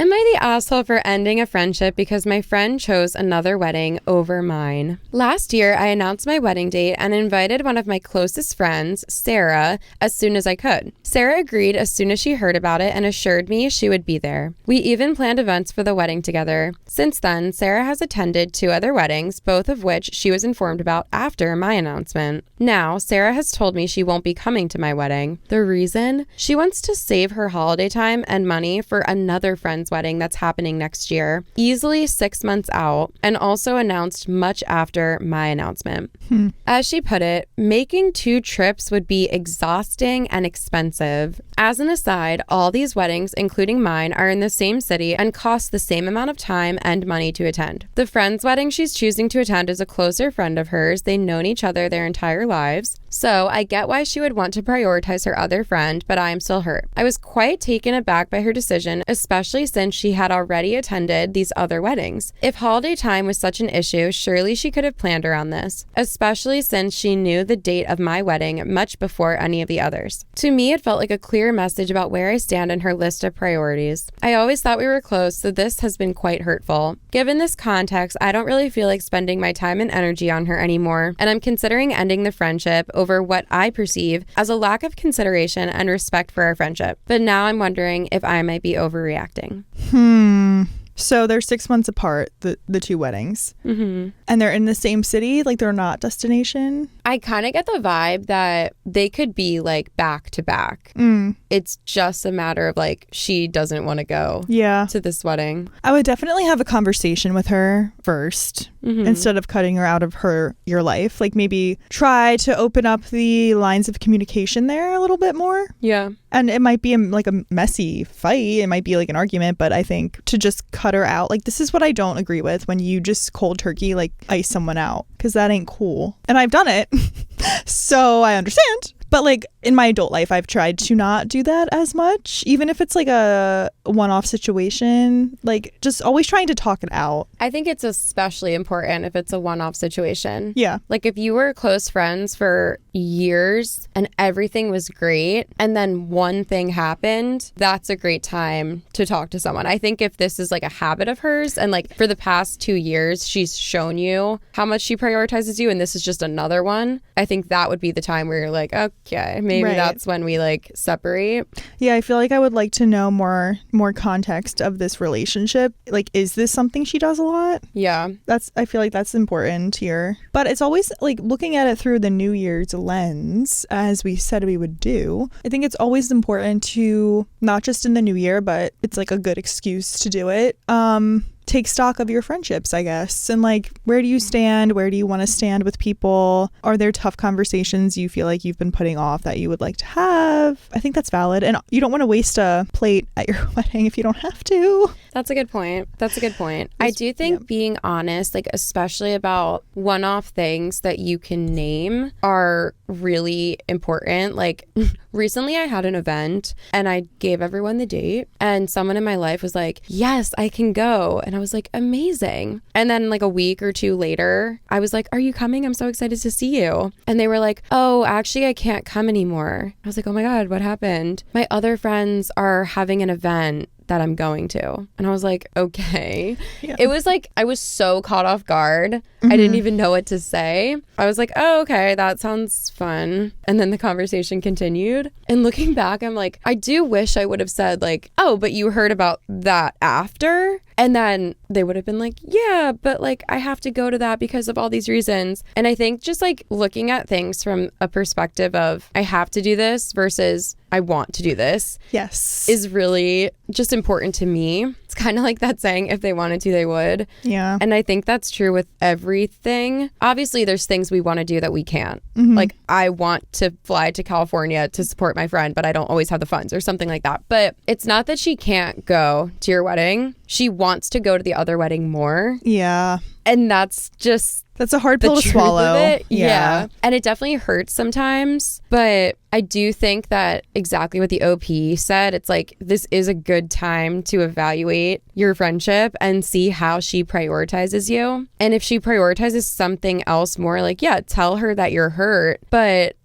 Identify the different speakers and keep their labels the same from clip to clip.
Speaker 1: Am I the asshole for ending a friendship because my friend chose another wedding over mine? Last year, I announced my wedding date and invited one of my closest friends, Sarah, as soon as I could. Sarah agreed as soon as she heard about it and assured me she would be there. We even planned events for the wedding together. Since then, Sarah has attended 2 other weddings, both of which she was informed about after my announcement. Now, Sarah has told me she won't be coming to my wedding. The reason? She wants to save her holiday time and money for another friend's wedding that's happening next year, easily 6 months out, and also announced much after my announcement. As she put it, making 2 trips would be exhausting and expensive. As an aside, all these weddings, including mine, are in the same city and cost the same amount of time and money to attend. The friend's wedding she's choosing to attend is a closer friend of hers. They've known each other their entire lives. So I get why she would want to prioritize her other friend, but I am still hurt. I was quite taken aback by her decision, especially since she had already attended these other weddings. If holiday time was such an issue, surely she could have planned around this, especially since she knew the date of my wedding much before any of the others. To me, it felt like a clear message about where I stand in her list of priorities. I always thought we were close, so this has been quite hurtful. Given this context, I don't really feel like spending my time and energy on her anymore, and I'm considering ending the friendship over what I perceive as a lack of consideration and respect for our friendship. But now I'm wondering if I might be overreacting.
Speaker 2: So they're 6 months apart, the 2 weddings. And they're in the same city? Like they're not destination?
Speaker 1: I kind of get the vibe that they could be like back to back. It's just a matter of like she doesn't want to go to this wedding.
Speaker 2: I would definitely have a conversation with her first instead of cutting her out of your life. Like maybe try to open up the lines of communication there a little bit more.
Speaker 1: Yeah.
Speaker 2: And it might be like a messy fight. It might be like an argument, but I think to just cut her out, like this is what I don't agree with, when you just cold turkey like ice someone out, because that ain't cool. And I've done it. So I understand. But like in my adult life, I've tried to not do that as much, even if it's like a one-off situation, like just always trying to talk it out.
Speaker 1: I think it's especially important if it's a one-off situation.
Speaker 2: Yeah.
Speaker 1: Like if you were close friends for years and everything was great and then one thing happened, that's a great time to talk to someone. I think if this is like a habit of hers and like for the past 2 years, she's shown you how much she prioritizes you and this is just another one, I think that would be the time where you're like, okay, maybe that's when we like separate.
Speaker 2: Yeah, I feel like I would like to know more context of this relationship. Like, is this something she does a lot?
Speaker 1: Yeah.
Speaker 2: I feel like that's important here. But it's always like looking at it through the New Year's lens, as we said we would do. I think it's always important to, not just in the new year, but it's like a good excuse to do it. Take stock of your friendships, I guess. And like, where do you stand? Where do you want to stand with people? Are there tough conversations you feel like you've been putting off that you would like to have? I think that's valid. And you don't want to waste a plate at your wedding if you don't have to.
Speaker 1: That's a good point. I do think being honest, like especially about one-off things that you can name, are really important. Like recently I had an event and I gave everyone the date and someone in my life was like, yes, I can go. And I was like, amazing. And then like a week or 2 later, I was like, are you coming? I'm so excited to see you. And they were like, oh, actually, I can't come anymore. I was like, oh my God, what happened? My other friends are having an event that I'm going to. And I was like, okay. Yeah. It was like, I was so caught off guard. I didn't even know what to say. I was like, oh, okay, that sounds fun. And then the conversation continued. And looking back, I'm like, I do wish I would have said like, oh, but you heard about that after? And then they would have been like, yeah, but like I have to go to that because of all these reasons. And I think just like looking at things from a perspective of I have to do this versus I want to do this.
Speaker 2: Yes.
Speaker 1: Is really just important to me. It's kind of like that saying, if they wanted to, they would.
Speaker 2: Yeah.
Speaker 1: And I think that's true with everything. Obviously, there's things we want to do that we can't. Like I want to fly to California to support my friend, but I don't always have the funds or something like that. But it's not that she can't go to your wedding. She wants to go to the other wedding more.
Speaker 2: Yeah.
Speaker 1: And that's
Speaker 2: a hard pill to swallow.
Speaker 1: Yeah. And it definitely hurts sometimes. But I do think that exactly what the OP said, it's like, this is a good time to evaluate your friendship and see how she prioritizes you. And if she prioritizes something else more, like, yeah, tell her that you're hurt, but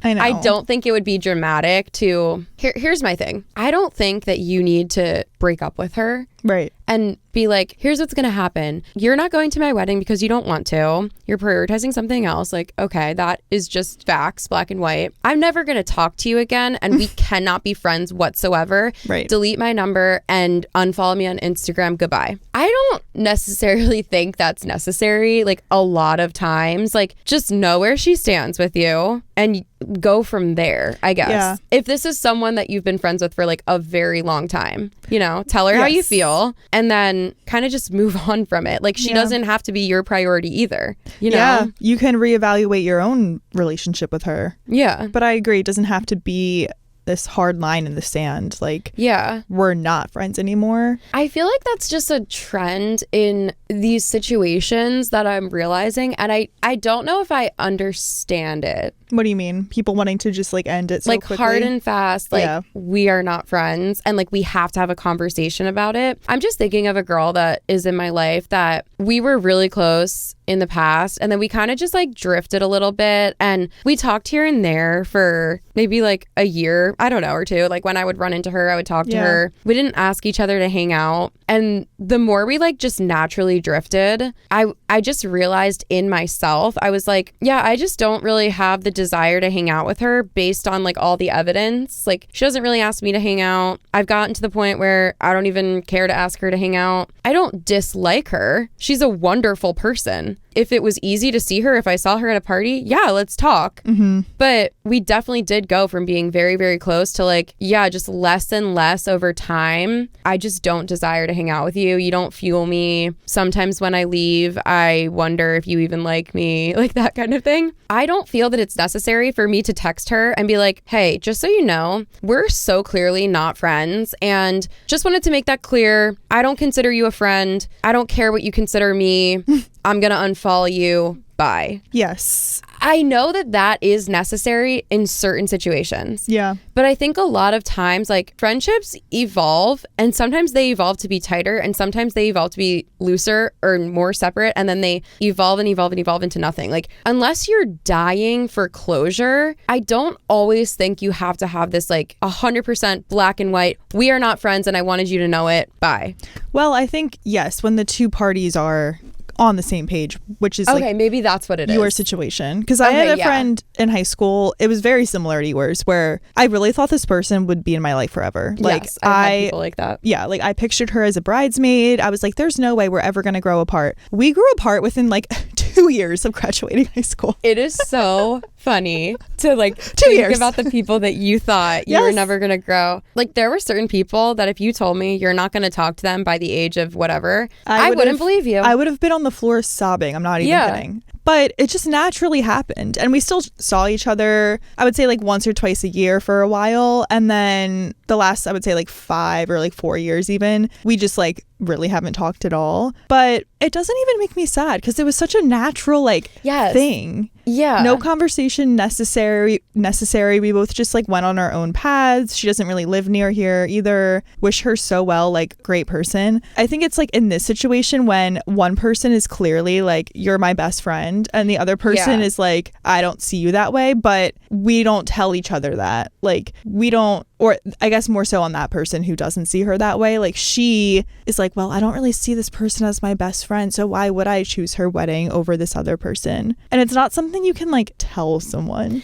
Speaker 2: I know.
Speaker 1: I don't think it would be dramatic to... Here's my thing. I don't think that you need to break up with her.
Speaker 2: Right.
Speaker 1: And be like, here's what's going to happen. You're not going to my wedding because you don't want to. You're prioritizing something else. Like, okay, that is just facts, black and white. I'm never going to talk to you again, and we cannot be friends whatsoever.
Speaker 2: Right.
Speaker 1: Delete my number and unfollow me on Instagram. Goodbye. I don't necessarily think that's necessary. Like, a lot of times, like, just know where she stands with you and go from there, I guess.
Speaker 2: Yeah.
Speaker 1: If this is someone that you've been friends with for like a very long time, you know, tell her how you feel and then kind of just move on from it. Like, she doesn't have to be your priority either, you know?
Speaker 2: Yeah, you can reevaluate your own relationship with her.
Speaker 1: Yeah.
Speaker 2: But I agree, it doesn't have to be this hard line in the sand. Like,
Speaker 1: yeah,
Speaker 2: we're not friends anymore.
Speaker 1: I feel like that's just a trend in these situations that I'm realizing. And I don't know if I understand it.
Speaker 2: What do you mean? People wanting to just like end it so
Speaker 1: like
Speaker 2: quickly?
Speaker 1: Hard and fast, like we are not friends and like we have to have a conversation about it. I'm just thinking of a girl that is in my life that we were really close in the past and then we kind of just like drifted a little bit and we talked here and there for maybe like a year, I don't know, or two. Like when I would run into her, I would talk to her. We didn't ask each other to hang out. And the more we like just naturally drifted, I just realized in myself, I was like, yeah, I just don't really have the desire to hang out with her based on like all the evidence. Like she doesn't really ask me to hang out. I've gotten to the point where I don't even care to ask her to hang out. I don't dislike her. She's a wonderful person. If it was easy to see her, if I saw her at a party, yeah, let's talk.
Speaker 2: Mm-hmm.
Speaker 1: But we definitely did go from being very, very close to like, yeah, just less and less over time. I just don't desire to hang out with you. You don't fuel me. Sometimes when I leave, I wonder if you even like me, like that kind of thing. I don't feel that it's necessary for me to text her and be like, hey, just so you know, we're so clearly not friends. And just wanted to make that clear. I don't consider you a friend. I don't care what you consider me. I'm going to unfollow you. Bye.
Speaker 2: Yes.
Speaker 1: I know that that is necessary in certain situations.
Speaker 2: Yeah.
Speaker 1: But I think a lot of times, like, friendships evolve, and sometimes they evolve to be tighter, and sometimes they evolve to be looser or more separate, and then they evolve and evolve and evolve into nothing. Like, unless you're dying for closure, I don't always think you have to have this, like, 100% black and white, we are not friends, and I wanted you to know it. Bye.
Speaker 2: Well, I think, yes, when the two parties are on the same page, which is
Speaker 1: okay,
Speaker 2: like
Speaker 1: maybe that's what it is.
Speaker 2: Your situation. Because I had a friend in high school, it was very similar to yours, where I really thought this person would be in my life forever. Like,
Speaker 1: yes, I've had people like that.
Speaker 2: Yeah, like I pictured her as a bridesmaid. I was like, there's no way we're ever going to grow apart. We grew apart within like 2 years of graduating high school.
Speaker 1: It is so funny to like
Speaker 2: 2
Speaker 1: think
Speaker 2: years
Speaker 1: about the people that you thought you were never going to grow. Like there were certain people that if you told me you're not going to talk to them by the age of whatever, I wouldn't believe you.
Speaker 2: I would have been on the floor sobbing. I'm not even kidding. But it just naturally happened. And we still saw each other, I would say like once or twice a year for a while. And then the last, I would say like 5 or like 4 years even, we just like really haven't talked at all. But it doesn't even make me sad because it was such a natural like thing.
Speaker 1: Yeah.
Speaker 2: No conversation necessary. We both just like went on our own paths. She doesn't really live near here either. Wish her so well, like great person. I think it's like in this situation when one person is clearly like, you're my best friend, and the other person is like, I don't see you that way, but we don't tell each other that. Like we don't, or I guess more so on that person who doesn't see her that way. Like she is like, well, I don't really see this person as my best friend, so why would I choose her wedding over this other person? And it's not something you can like tell someone.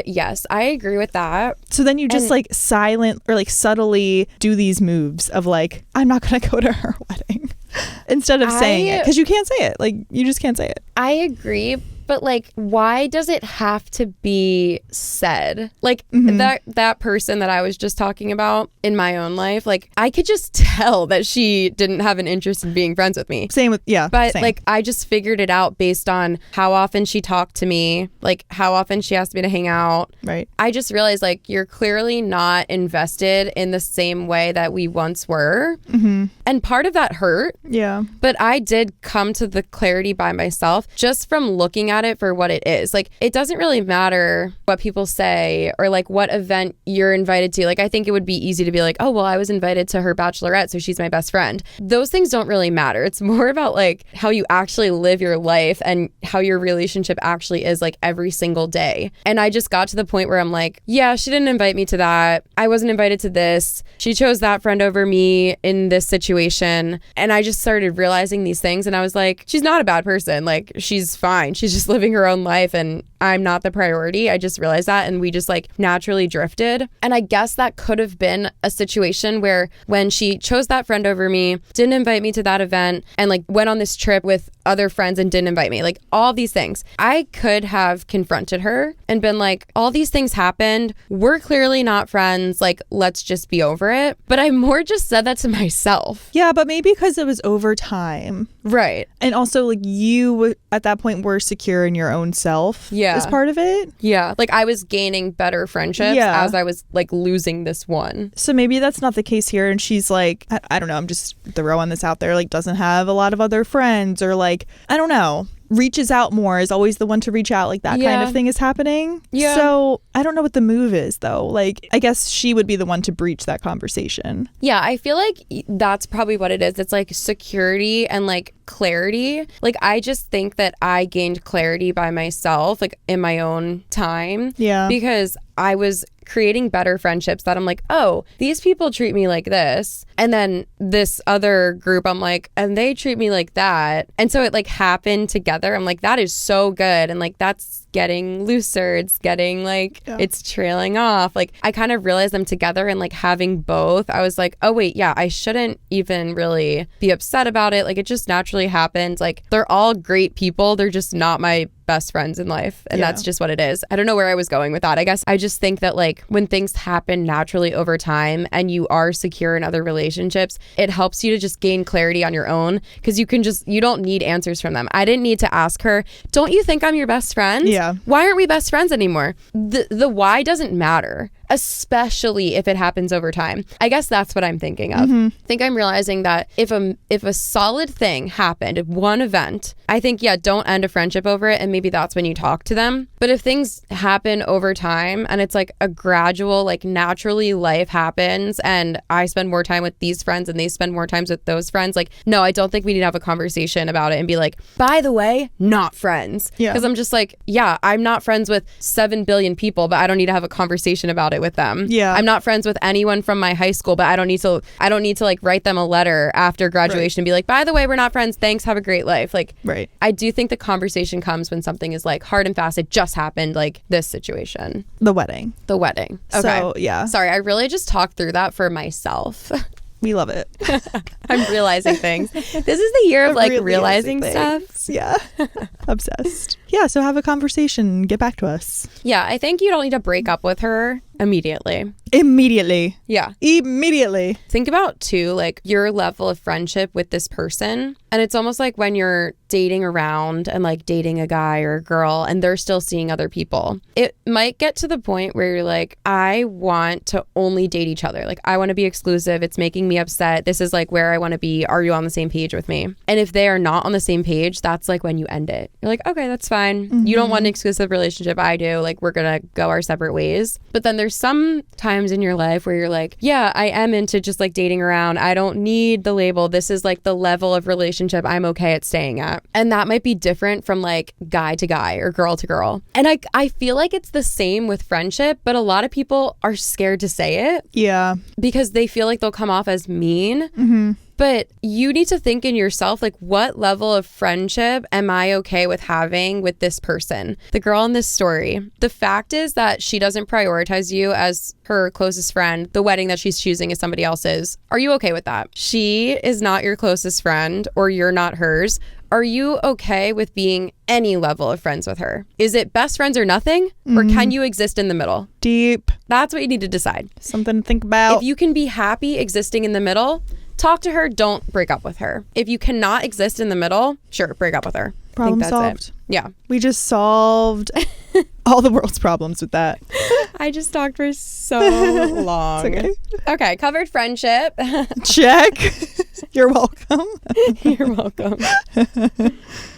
Speaker 1: Yes, I agree with that.
Speaker 2: So then you just like silent or like subtly do these moves of like, I'm not gonna go to her wedding instead of saying it, because you can't say it. Like you just can't say it.
Speaker 1: I agree. But like, why does it have to be said? Like that person that I was just talking about in my own life, like I could just tell that she didn't have an interest in being friends with me.
Speaker 2: Same with,
Speaker 1: But like, I just figured it out based on how often she talked to me, like how often she asked me to hang out.
Speaker 2: Right.
Speaker 1: I just realized like, you're clearly not invested in the same way that we once were. Mm-hmm. And part of that hurt.
Speaker 2: Yeah.
Speaker 1: But I did come to the clarity by myself just from looking at it for what it is. Like, it doesn't really matter what people say or like what event you're invited to. Like, I think it would be easy to be like, oh, well, I was invited to her bachelorette, so she's my best friend. Those things don't really matter. It's more about like how you actually live your life and how your relationship actually is like every single day. And I just got to the point where I'm like, yeah, she didn't invite me to that. I wasn't invited to this. She chose that friend over me in this situation. And I just started realizing these things, and I was like, she's not a bad person. Like, she's fine. She's just living her own life, and I'm not the priority. I just realized that, and we just like naturally drifted. And I guess that could have been a situation where when she chose that friend over me, didn't invite me to that event, and like went on this trip with other friends and didn't invite me, like all these things, I could have confronted her and been like, all these things happened. We're clearly not friends. Like, let's just be over it. But I more just said that to myself.
Speaker 2: Yeah, but maybe because it was over time.
Speaker 1: Right.
Speaker 2: And also, like, you at that point were secure in your own self.
Speaker 1: Yeah.
Speaker 2: As part of it.
Speaker 1: Yeah. Like, I was gaining better friendships as I was like losing this one.
Speaker 2: So maybe that's not the case here. And she's like, I don't know, I'm just throwing this out there, like, doesn't have a lot of other friends, or like, I don't know, reaches out more, is always the one to reach out, like that kind of thing is happening. Yeah. So I don't know what the move is though. Like, I guess she would be the one to breach that conversation.
Speaker 1: Yeah, I feel like that's probably what it is. It's like security and like clarity. Like, I just think that I gained clarity by myself, like in my own time. Yeah. Because I was creating better friendships that I'm like, oh, these people treat me like this. And then this other group, I'm like, and they treat me like that. And so it like happened together. I'm like, that is so good. And like, that's getting looser. It's getting like, it's trailing off. Like, I kind of realized them together, and like having both, I was like, oh wait, yeah, I shouldn't even really be upset about it. Like, it just naturally happened. Like, they're all great people. They're just not my best friends in life, and that's just what it is. I don't know where I was going with that. I guess I just think that like when things happen naturally over time and you are secure in other relationships, it helps you to just gain clarity on your own, because you don't need answers from them. I didn't need to ask her, don't you think I'm your best friend? Yeah. Why aren't we best friends anymore? The why doesn't matter, especially if it happens over time. I guess that's what I'm thinking of. I think I'm realizing that if a solid thing happened at one event, I think, don't end a friendship over it, and maybe that's when you talk to them. But if things happen over time and it's like a gradual, like naturally life happens, and I spend more time with these friends and they spend more times with those friends, like, no, I don't think we need to have a conversation about it and be like, by the way, not friends. Because I'm just like, I'm not friends with 7 billion people, but I don't need to have a conversation about it with them. I'm not friends with anyone from my high school, but I don't need to like write them a letter after graduation and be like, by the way, we're not friends, thanks, have a great life. Like, I do think the conversation comes when something is like hard and fast. It just happened, like this situation,
Speaker 2: the wedding.
Speaker 1: Okay.
Speaker 2: So
Speaker 1: sorry, I really just talked through that for myself.
Speaker 2: We love it.
Speaker 1: I'm realizing things. This is the year of like realizing stuff.
Speaker 2: Yeah. Obsessed. Yeah, so have a conversation. Get back to us.
Speaker 1: Yeah, I think you don't need to break up with her immediately. Yeah.
Speaker 2: Immediately.
Speaker 1: Think about too, like your level of friendship with this person. And it's almost like when you're dating around and like dating a guy or a girl and they're still seeing other people. It might get to the point where you're like, I want to only date each other. Like, I want to be exclusive. It's making me upset. This is like where I want to be. Are you on the same page with me? And if they are not on the same page, that's like when you end it. You're like, okay, that's fine. You don't want an exclusive relationship. I do. Like, we're going to go our separate ways. But then there's some times in your life where you're like, yeah, I am into just like dating around. I don't need the label. This is like the level of relationship I'm okay at staying at. And that might be different from like guy to guy or girl to girl. And I feel like it's the same with friendship, but a lot of people are scared to say it. Yeah. Because they feel like they'll come off as mean. But you need to think in yourself, like, what level of friendship am I okay with having with this person? The girl in this story, the fact is that she doesn't prioritize you as her closest friend. The wedding that she's choosing is somebody else's. Are you okay with that? She is not your closest friend, or you're not hers. Are you okay with being any level of friends with her? Is it best friends or nothing? Or can you exist in the middle?
Speaker 2: Deep.
Speaker 1: That's what you need to decide.
Speaker 2: Something to think about.
Speaker 1: If you can be happy existing in the middle, talk to her. Don't break up with her. If you cannot exist in the middle, sure, break up with her.
Speaker 2: Problem solved.
Speaker 1: Yeah.
Speaker 2: We just solved all the world's problems with that.
Speaker 1: I just talked for so long.
Speaker 2: It's okay.
Speaker 1: Okay, covered friendship.
Speaker 2: Check. You're welcome.
Speaker 1: You're welcome.